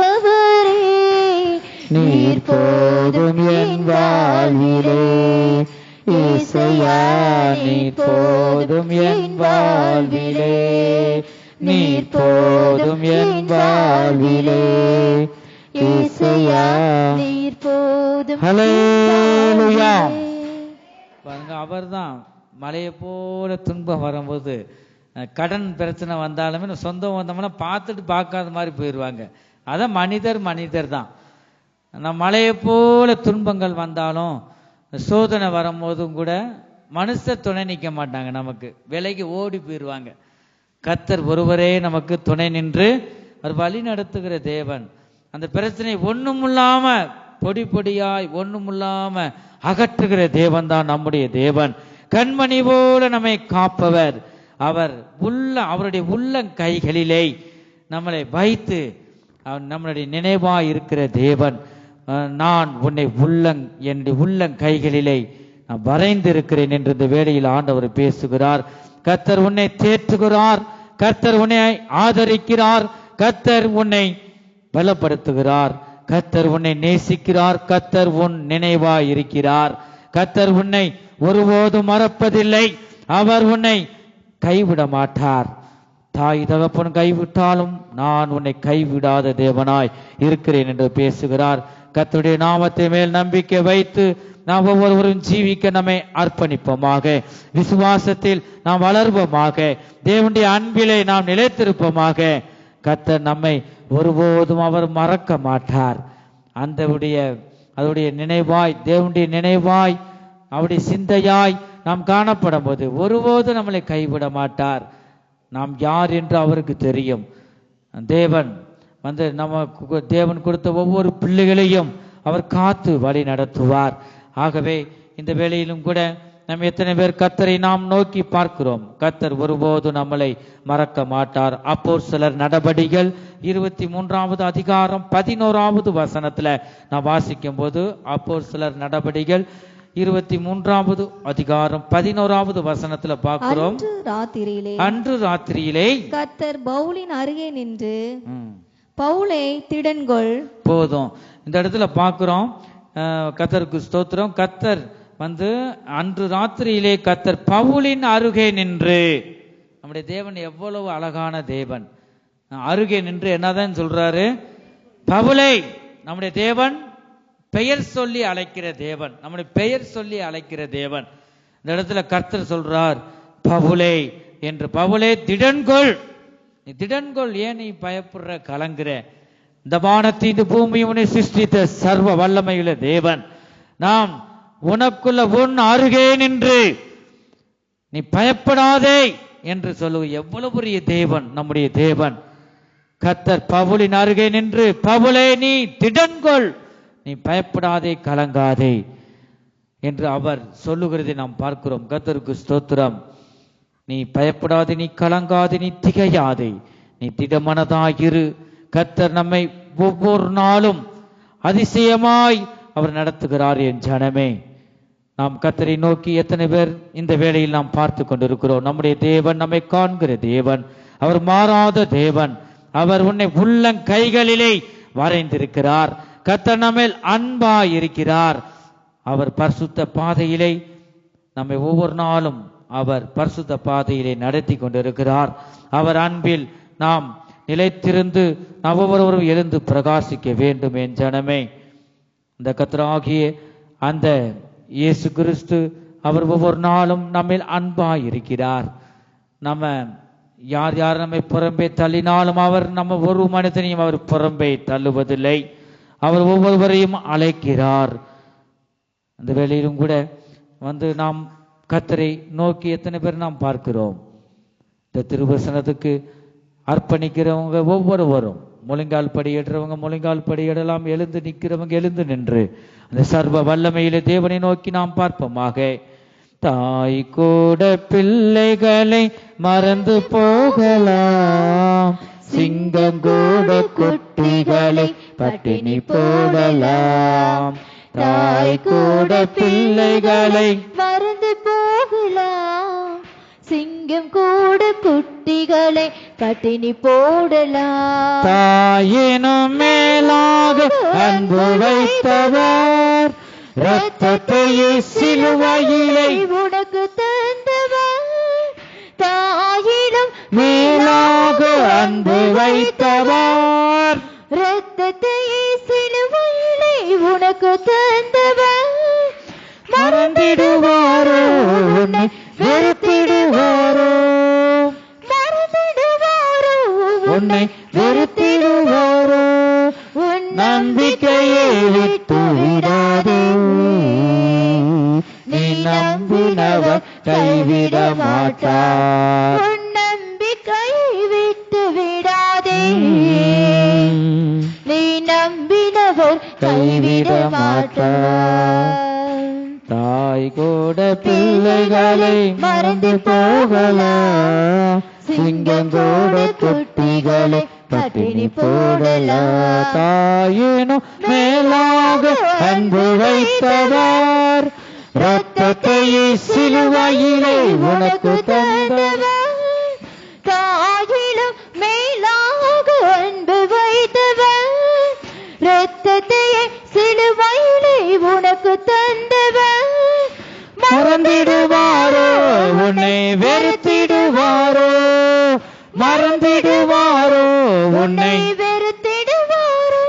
நீர் போதும் என் வாழ்விலே, நீர் போதும் என் வாழ்விலே. இயேசுயா நீர் போதும். ஹல்லேலூயா. பாருங்க, அவர்தான் மலையை போல துன்பம் வரும்போது, கடன் பிரச்சனை வந்தாலுமே சொந்தம் வந்தோம்னா பார்த்துட்டு பார்க்காத மாதிரி போயிடுவாங்க. அதான் மனிதர் தான். மலையை போல துன்பங்கள் வந்தாலும் சோதனை வரும்போதும் கூட மனுஷ துணை நிற்க மாட்டாங்க, நமக்கு விலைக்கு ஓடி போயிடுவாங்க. கர்த்தர் ஒருவரே நமக்கு துணை நின்று அவர் வழி நடத்துகிற தேவன். அந்த பிரச்சனை ஒண்ணுமில்லாம பொடி பொடியாய் ஒண்ணுமில்லாம அகற்றுகிற தேவன் தான் நம்முடைய தேவன். கண்மணி போல நம்மை காப்பவர். அவர் அவருடைய உள்ளங்கைகளிலே நம்மளை வைத்து நம்மளுடைய நினைவாய் இருக்கிற தேவன். நான் உன்னை என்னுடைய உள்ளங்கைகளிலே நான் வரைந்திருக்கிறேன் என்று இந்த வேளையில் ஆண்டவர் பேசுகிறார். கர்த்தர் உன்னை தேற்றுகிறார், கர்த்தர் உன்னை ஆதரிக்கிறார், கர்த்தர் உன்னை பலப்படுத்துகிறார், கர்த்தர் உன்னை நேசிக்கிறார், கர்த்தர் உன் நினைவாய் இருக்கிறார். கர்த்தர் உன்னை ஒருபோதும் மறப்பதில்லை, அவர் உன்னை கைவிட மாட்டார். தாய் தகப்பன் கைவிட்டாலும் நான் உன்னை கைவிடாத தேவனாய் இருக்கிறேன் என்று பேசுகிறார். கர்த்தருடைய நாமத்தை மேல் நம்பிக்கை வைத்து நாம் ஒவ்வொருவரும் ஜீவிக்க நம்மை அர்ப்பணிப்போமாக. விசுவாசத்தில் நாம் வளர்வோமாக. தேவனுடைய அன்பிலே நாம் நிலைத்திருப்போமாக. கர்த்தர் நம்மை ஒருபோதும் அவர் மறக்க மாட்டார். அதனுடைய நினைவாய், தேவனுடைய நினைவாய், அவருடைய சிந்தையாய் நாம் காணப்படும் போது ஒருபோதும் நம்மளை கைவிட மாட்டார். நாம் யார் என்று அவருக்கு தெரியும். தேவன் தேவன் கொடுத்த ஒவ்வொரு பிள்ளைகளையும் அவர் காத்து வழி நடத்துவார். ஆகவே இந்த வேளையிலும் கூட நம்ம எத்தனை பேர் கர்த்தரை நாம் நோக்கி பார்க்கிறோம்? கர்த்தர் ஒருபோது நம்மளை மறக்க மாட்டார். அப்போஸ்தலர் நடபடிகள் 23வது அதிகாரம் 11வது வசனத்துல நான் வாசிக்கும் போது, அப்போஸ்தலர் நடபடிகள் 23வது அதிகாரம் 11வது வசனத்துல பார்க்கிறோம். அன்று ராத்திரியிலே கர்த்தர் பவுலின் அருகே நின்று, பவுலை திடன்கொள். போதும். இந்த இடத்துல பார்க்கிறோம், கர்த்தருக்கு ஸ்தோத்திரம். கர்த்தர் அன்று ராத்திரியிலே கர்த்தர் பவுலின் அருகே நின்று, நம்முடைய தேவன் எவ்வளவு அழகான தேவன். அருகே நின்று என்னதான் சொல்றாரு? பவுலை, நம்முடைய தேவன் பெயர் சொல்லி அழைக்கிற தேவன், நம்முடைய பெயர் சொல்லி அழைக்கிற தேவன். இந்த இடத்துல கர்த்தர் சொல்றார் பவுலை என்று. பவுலே திடன்கொள், நீ திடன்கொள், ஏன் நீ பயப்படுற, கலங்குற? இந்த வானத்தை இந்த பூமி உன்னை சிருஷ்டித்த சர்வ வல்லமையுள்ள தேவன் நாம் உனக்குள்ள உன் அருகே நின்று நீ பயப்படாதே என்று சொல்லுவ. எவ்வளவு பெரிய தேவன் நம்முடைய தேவன். கர்த்தர் பவுலின் அருகே நின்று, பவுலே நீ திடன்கொள், நீ பயப்படாதே, கலங்காதே என்று அவர் சொல்லுகிறதை நாம் பார்க்கிறோம். கர்த்தருக்கு ஸ்தோத்திரம். நீ பயப்படாதே, நீ கலங்காதே, நீ திகையாதே, நீ திடமனதாயிரு. கர்த்தர் நம்மை ஒவ்வொரு நாளும் அதிசயமாய் அவர் நடத்துகிறார். என் ஜனமே, நாம் கர்த்தரை நோக்கி எத்தனை பேர் இந்த வேளையில் நாம் பார்த்து கொண்டிருக்கிறோம்? நம்முடைய தேவன் நம்மை காண்கிற தேவன், அவர் மாறாத தேவன். அவர் உன்னை உள்ளங்கைகளிலே வரைந்திருக்கிறார். கர்த்தர் நம்மேல் அன்பாய் இருக்கிறார். அவர் பரிசுத்த பாதையிலே நம்மை ஒவ்வொரு நாளும் அவர் பரிசுத்த பாதையிலே நடத்தி கொண்டிருக்கிறார். அவர் அன்பில் நாம் நிலைத்திருந்து நாம் ஒவ்வொருவரும் எழுந்து பிரகாசிக்க வேண்டும். என் ஜனமே, இந்த கர்த்தராகிய அந்த இயேசு கிறிஸ்து அவர் ஒவ்வொரு நாளும் நம்மில் அன்பாய் இருக்கிறார். நம்ம யார் நம்மை புறம்பே தள்ளினாலும் அவர் நம்ம ஒரு மனிதனையும் அவர் புறம்பே தள்ளுவதில்லை. அவர் ஒவ்வொருவரையும் அழைக்கிறார். அந்த வேளையிலும் கூட நாம் கர்த்தரை நோக்கி எத்தனை பேர் நாம் பார்க்கிறோம்? இந்த திருவசனத்துக்கு அர்ப்பணிக்கிறவங்க ஒவ்வொருவரும் முழங்கால் படியிடுறவங்க முழங்கால் படியிடலாம், எழுந்து நிற்கிறவங்க எழுந்து நின்று அந்த சர்வ வல்லமையிலே தேவனை நோக்கி நாம் பார்ப்போமாக. தாய் கூட பிள்ளைகளை மறந்து போகலாம், சிங்கம் கூட குட்டிகளை பட்டினி போடலாம். தாய் கூட பிள்ளைகளை மறந்து போகலாம், சிங்கம் கூட குட்டிகளை பட்டினி போடலாம். தாயினும் மேலாக அன்பு வைத்தவர் இரத்தத்தை சிலுவையிலே உனக்கு தந்தவர், தாயிலும் மேலாக அன்பு வைத்தவர், இரத்தத்தையே சிலுவையிலே உனக்கு தந்தவர், மறந்திடுவாரோ உன்னை வெறுத்திடுவாரோ, மறந்திடுவாரோ உன்னை வெறுத்திடுவாரோ, உன் நம்பிக்கையை விட்டு விடாதே, நீ நம்பினவர் கைவிட மாட்டார். உன் நம்பிக்கையை விட்டு விடாதே, நீ நம்பினவர் கைவிட மாட்டார். தாய் கூட பிள்ளைகளை மறந்து போகலாம், சிங்கம் கூட குட்டிகளை பட்டினி போடலாம். தாயினும் மேலாக அன்பு வைத்தவர், இரத்தத்தையே சிலுவையிலே உனக்கு தந்தவர், தாயிலும் மேலாக அன்பு வைத்தவர், இரத்தத்தையே சிலுவையிலே உனக்கு தந்தவர், மறந்திடுவாரோ உன்னை வெறுத்திடுவாரோ, மறந்திடுவாரோ உன்னை வெறுத்திடுவாரோ,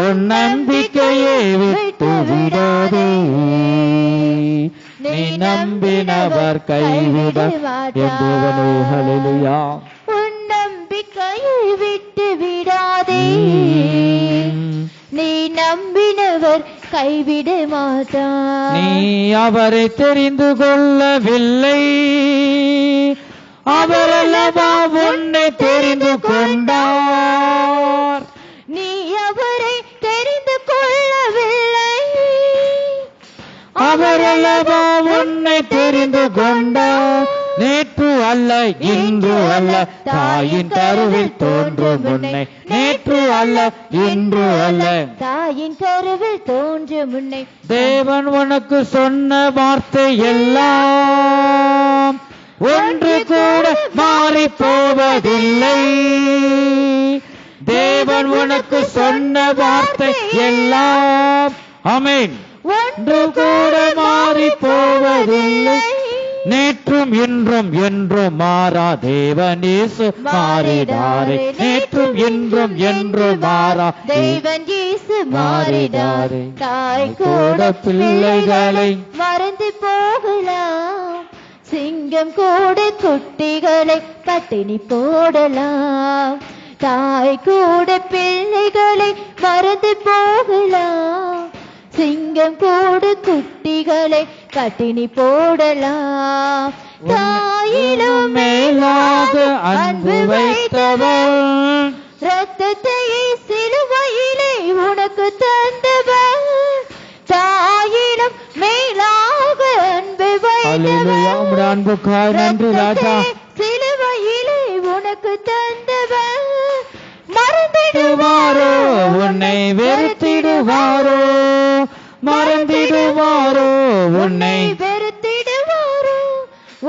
உன் நம்பிக்கையை விட்டு விடாதே, நீ நம்பினவர் கைவிட என்பவனே. ஹல்லேலூயா. உன் நம்பிக்கையை விட்டு விடாதே, நீ நம்பினவர் கைவிட மாட்டார். நீ அவரை தெரிந்து கொள்ளவில்லை, அவரல்லவா உன்னை தெரிந்து கொண்டார். நீ அவரை தெரிந்து கொள்ளவில்லை, அவரல்லவா உன்னை தெரிந்து கொண்டார். நேற்று அல்ல இன்று அல்ல தாயின் கருவில் தோன்றும் முன்னை, நேற்று அல்ல இன்று அல்ல தாயின் கருவில் தோன்றும் முன்னை, தேவன் உனக்கு சொன்ன வார்த்தை எல்லாம் ஒன்று கூட மாறி போவதில்லை. தேவன் உனக்கு சொன்ன வார்த்தை எல்லாம், ஆமென், ஒன்று கூட மாறி போவதில்லை. நேற்றும் இன்றும் என்றும் மாறா தேவன் இயேசு மாறிடாரே, நேற்றும் இன்றும் என்று மாறா தேவன் இயேசு மாறிடாரே. தாய் கூட பிள்ளைகளை மறந்து போகலாம், சிங்கம் கூட குட்டிகளை பட்டினி போடலாம். தாய் கூட பிள்ளைகளை மறந்து போகலாம், சிங்கம் கூட குட்டிகளை பட்டினி போடலாம். தாயிலும் மேலாக அன்பு வைத்தவர், இரத்தத்தையே சிலுவையிலே உனக்கு தந்தவர், தாயிலும் மேலாக அன்பு அல்லேலூயா. வைத்தவர், உம்முடைய அன்புக்காய் நன்றி ராஜா. சிலுவையிலே உனக்கு தந்தவர், மறந்திடுவாரோ உன்னை வெறுத்திடுவாரோ, மறந்திடுவாரோ உன்னை வெறுத்திடுவாரோ,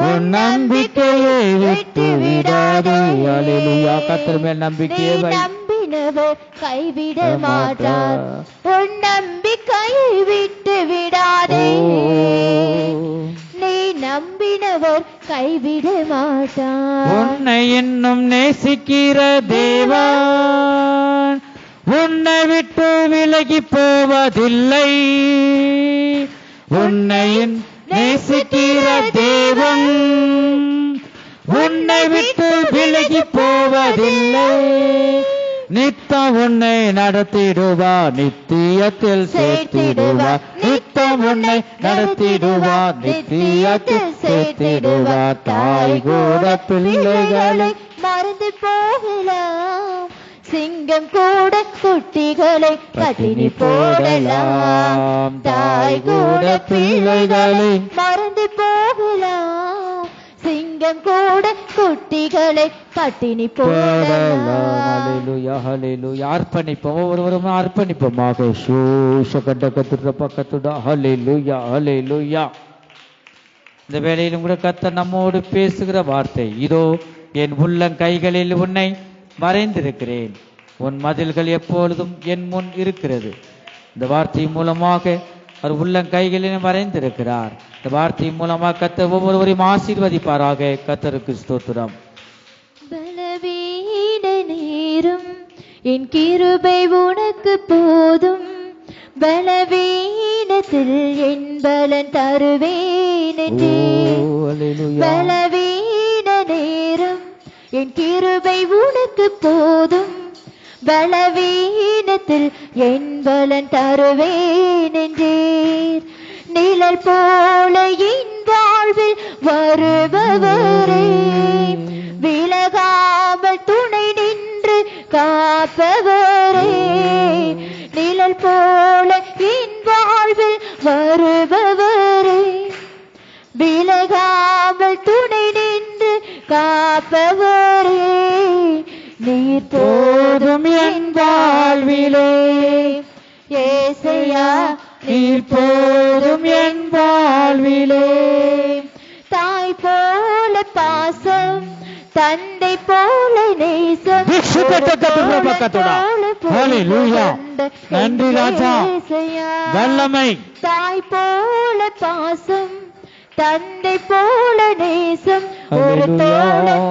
உன் நம்பிக்கையை விட்டு விடாதே. அல்லேலூயா. கர்த்தர் மேல் நம்பிக்கையை நீ வை. நம்பினவர் கைவிட மாட்டார், உன் நம்பிக்கையை விட்டு விடாதே, நீ நம்பினவர் கைவிட மாட்டார். உன்னை இன்னும் நேசிக்கிற தேவன் உன்னை விட்டு விலகி போவதில்லை. உன்னை நேசிக்கிற தேவன் உன்னை விட்டு விலகி போவதில்லை. நித்தம் உன்னை நடத்திடுவார், நித்தியத்தில் சேர்த்திடுவார். நித்தம் உன்னை நடத்திடுவார், நித்தியத்தில் சேர்த்திடுவார். தாய் கூட பிள்ளைகளை மறந்து போகலாம், சிங்கம் கூட குட்டிகளை பட்டினி போடலாம். தாய் கூட பிள்ளைகளை மறந்து போகலாம், சிங்கம் கூட குட்டிகளை பட்டினி போடலாம். ஹல்லேலூயா, ஹல்லேலூயா. அர்ப்பணிப்போம், ஒவ்வொருவரும் அர்ப்பணிப்போமாக. சூஷகண்டகத்துட பக்கத்துட. ஹல்லேலூயா, ஹல்லேலூயா. இந்த வேளையிலும் கூட கர்த்தர் நம்மோடு பேசுகிற வார்த்தை இதோ, என் உள்ளங்கைகளில் உன்னை வரைந்திருக்கிறேன், உன் மதில்கள் எப்பொழுதும் என் முன் இருக்கிறது. இந்த வார்த்தை மூலமாக அவர் உள்ளங்கைகளிலும் வரைந்திருக்கிறார். இந்த வார்த்தையின் மூலமாக கர்த்தர் ஒவ்வொருவரையும் ஆசீர்வதிப்பாராக. கர்த்தருக்கு ஸ்தோத்திரம். பலவீன நேரம் என் கிருபை உனக்கு போதும், பலவீனத்தில் என் பலன் தருவேன் என்றே. பலவீன நேரம் என் கிருபை உனக்கு போதும், பலவீனத்தில் என் பலன் தருவேன் என்றீர். நிழல் போல என் வாழ்வில் வருபவரே, விலகாமல் துணை நின்று காப்பவரே. நிழல் போல என் வாழ்வில் வருபவரே, விலகாமல் துணை நின்று காப்பவரே. நீர் போதும் என் வாழ்விலே ஏசையா, நீர் போதும் என் வாழ்விலே. தாய் போல பாசம், தந்தை போல நேசம், நன்றி ராஜா. வல்லமை. தாய் போல பாசம், தந்தை போல நேசம், ஒரு தோழன்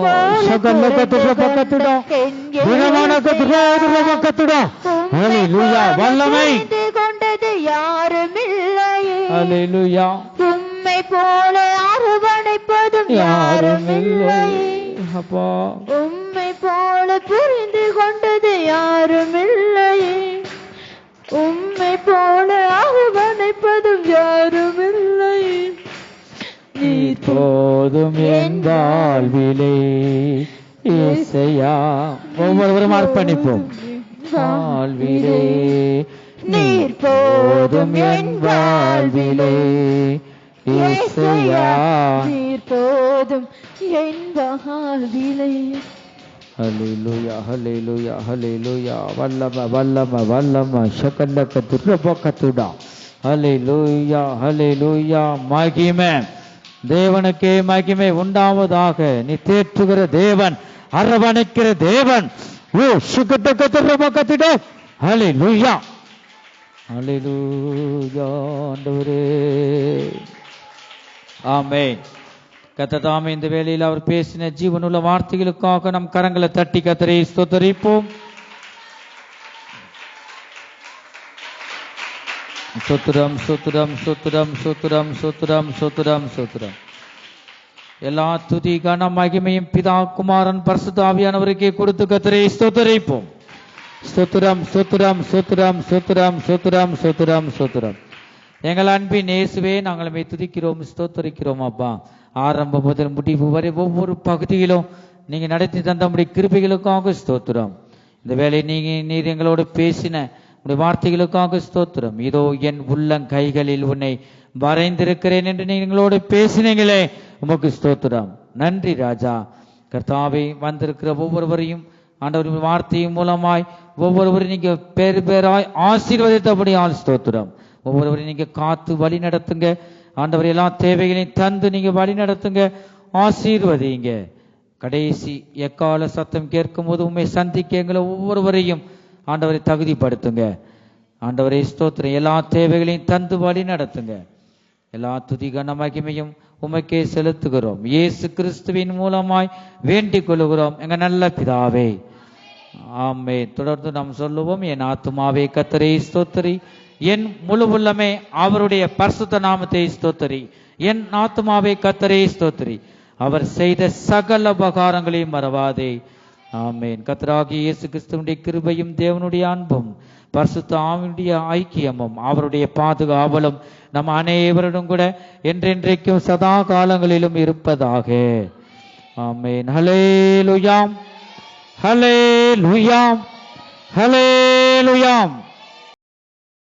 வல்லமை கொண்டது யாருமில்லையே. உம்மை போல அரவணைப்பதும் யாருமில்லையே. உம்மை போல புரிந்து கொண்டது யாருமில்லையே. உம்மை போல அரவணைப்பதும் யாருமில்லையே. நீர் போதும் என் வாழ்விலே ஏசையா. ஒவ்வொருவரும் அர்ப்பணிப்போம். வாழ்விலே நீர் போதும் என் வாழ்விலே ஏசையா, நீர் போதும் என் வாழ்விலே. ஹல்லேலூயா ஹல்லேலூயா ஹல்லேலூயா. வல்லம வல்லம வல்லம ஷகல்லக துர்ரபகதுடா. ஹல்லேலூயா ஹல்லேலூயா. மகிமை தேவனுக்கே மகிமை உண்டாவதாக. நீ தேற்றுகிற தேவன், அரவணைக்கிற தேவன். ஓ சுகதகதரமகதிட. ஹல்லேலூயா ஹல்லேலூயா ஆண்டவரே. ஆமென். கர்த்தர் தாமே இந்த வேளையில் அவர் பேசின ஜீவனுள்ள வார்த்தைகளுக்காக நம் கரங்களை தட்டி கர்த்தரை ஸ்தோத்திரிப்போம். சுத்திரம் சுத்திரம் சுத்திரம் சுத்திரம் சுத்திரம் சுத்திரம் சுத்திரம். எல்லா துதி கன மகிமையும் பிதா குமாரன் பரிசுத்த ஆவியானவருக்கே கொடுத்து கர்த்தரை ஸ்தோத்திரிப்போம். சுத்திரம் சுத்திரம் சுத்திரம் சுத்திரம் சுத்திரம் சுத்திரம் சுத்திரம். எங்கள் அன்பின் இயேசுவே, நாங்கள் மே துதிக்கிறோம், ஸ்தோத்திரிக்கிறோம் அப்பா. ஆரம்பம் முதல் முடிவு வரை ஒவ்வொரு பகுதியிலும் நீங்க நடத்தி தந்தபடி கிருபைகளுக்காக ஸ்தோத்திரம். இந்த வேளை நீர் எங்களோடு பேசின உடைய வார்த்தைகளுக்காக ஸ்தோத்திரம். இதோ என் உள்ளங்கைகளில் உன்னை வரைந்திருக்கிறேன் என்று நீங்களோடு பேசினீங்களே, உமக்கு ஸ்தோத்திரம். நன்றி ராஜா. கர்த்தாவே, வந்திருக்கிற ஒவ்வொருவரையும் ஆண்டவரின் வார்த்தையின் மூலமாய் ஒவ்வொருவரையும் நீங்க பேர் பேராய் ஆசீர்வதித்தபடியால் ஸ்தோத்திரம். ஒவ்வொருவரையும் நீங்க காத்து வழி நடத்துங்க ஆண்டவர். எல்லா தேவைகளையும் தந்து நீங்க வழி நடத்துங்க, ஆசீர்வதிங்க. கடைசி எக்கால சத்தம் கேட்கும் போது உண்மை சந்திக்க எங்களை ஒவ்வொருவரையும் ஆண்டவரை தகுதிப்படுத்துங்க ஆண்டவரை ஸ்தோத்திரம். எல்லா தேவைகளையும் தந்து வழி நடத்துங்க. எல்லா துதி கன மகிமையும் உமக்கே செலுத்துகிறோம். இயேசு கிறிஸ்துவின் மூலமாய் வேண்டிக் கொள்ளுகிறோம் எங்க நல்ல பிதாவே, ஆமென். தொடர்ந்து நாம் சொல்லுவோம், என் ஆத்துமாவே கர்த்தரை ஸ்தோத்திரி, என் முழு உள்ளமே அவருடைய பரிசுத்த நாமத்தை ஸ்தோத்திரி. என் ஆத்துமாவே கர்த்தரை ஸ்தோத்திரி, அவர் செய்த சகல உபகாரங்களையும் மறவாதே. ஆமென். கர்த்தராகிய இயேசு கிறிஸ்துவினுடைய கிருபையும் தேவனுடைய அன்பும் பரிசுத்த ஆவியுடைய ஐக்கியமும் அவருடைய பாதுகாவலும் நம் அனைவரிடம் கூட என்றென்றைக்கும் சதா காலங்களிலும் இருப்பதாக. ஆமென். ஹல்லேலூயா ஹல்லேலூயா ஹல்லேலூயா.